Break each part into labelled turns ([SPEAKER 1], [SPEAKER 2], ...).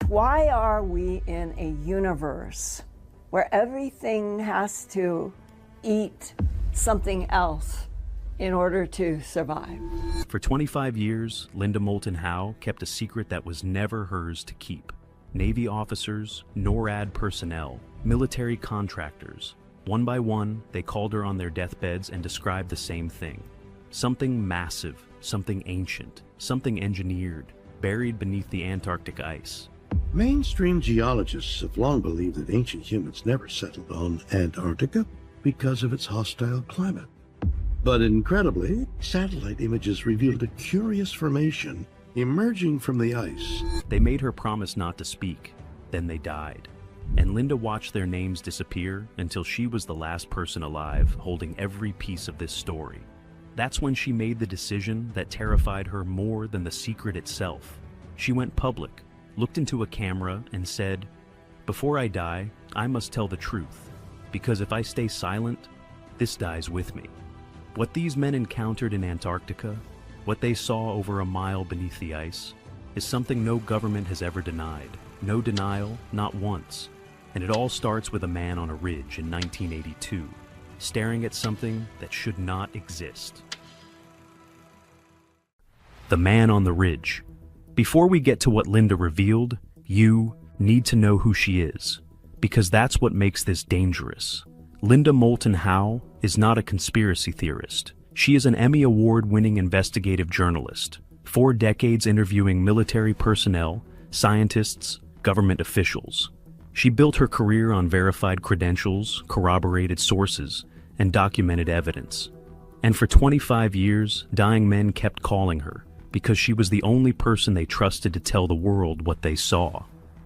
[SPEAKER 1] Why are we in a universe where everything has to eat something else in order to survive?
[SPEAKER 2] For 25 years, Linda Moulton Howe kept a secret that was never hers to keep. Navy officers, NORAD personnel, military contractors. One by one, they called her on their deathbeds and described the same thing. Something massive, something ancient, something engineered, buried beneath the Antarctic ice.
[SPEAKER 3] Mainstream geologists have long believed that ancient humans never settled on Antarctica because of its hostile climate. But incredibly, satellite images revealed a curious formation emerging from the ice.
[SPEAKER 2] They made her promise not to speak, then they died. And Linda watched their names disappear until she was the last person alive holding every piece of this story. That's when she made the decision that terrified her more than the secret itself. She went public, looked into a camera, and said, "Before I die, I must tell the truth, because if I stay silent, this dies with me." What these men encountered in Antarctica, what they saw over a mile beneath the ice, is something no government has ever denied. No denial, not once. And it all starts with a man on a ridge in 1982, staring at something that should not exist. The man on the ridge. Before we get to what Linda revealed, you need to know who she is, because that's what makes this dangerous. Linda Moulton Howe is not a conspiracy theorist. She is an Emmy Award-winning investigative journalist, 4 decades interviewing military personnel, scientists, government officials. She built her career on verified credentials, corroborated sources, and documented evidence. And for 25 years, dying men kept calling her, because she was the only person they trusted to tell the world what they saw.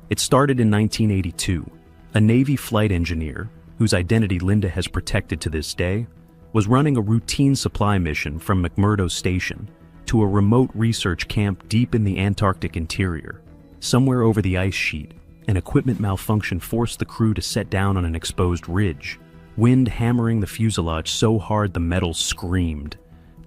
[SPEAKER 2] It started in 1982. A Navy flight engineer, whose identity Linda has protected to this day, was running a routine supply mission from McMurdo Station to a remote research camp deep in the Antarctic interior. Somewhere over the ice sheet, an equipment malfunction forced the crew to set down on an exposed ridge, wind hammering the fuselage so hard the metal screamed.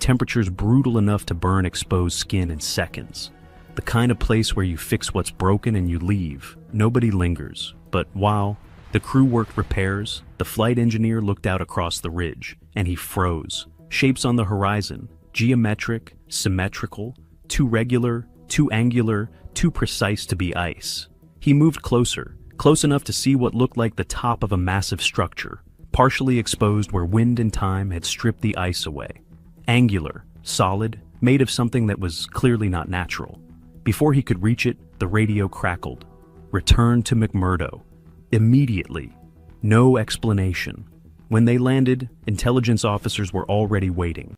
[SPEAKER 2] Temperatures brutal enough to burn exposed skin in seconds. The kind of place where you fix what's broken and you leave. Nobody lingers. But while the crew worked repairs, the flight engineer looked out across the ridge, and he froze. Shapes on the horizon, geometric, symmetrical, too regular, too angular, too precise to be ice. He moved closer, close enough to see what looked like the top of a massive structure, partially exposed where wind and time had stripped the ice away. Angular, solid, made of something that was clearly not natural. Before he could reach it, the radio crackled. Return to McMurdo. Immediately. No explanation. When they landed, intelligence officers were already waiting.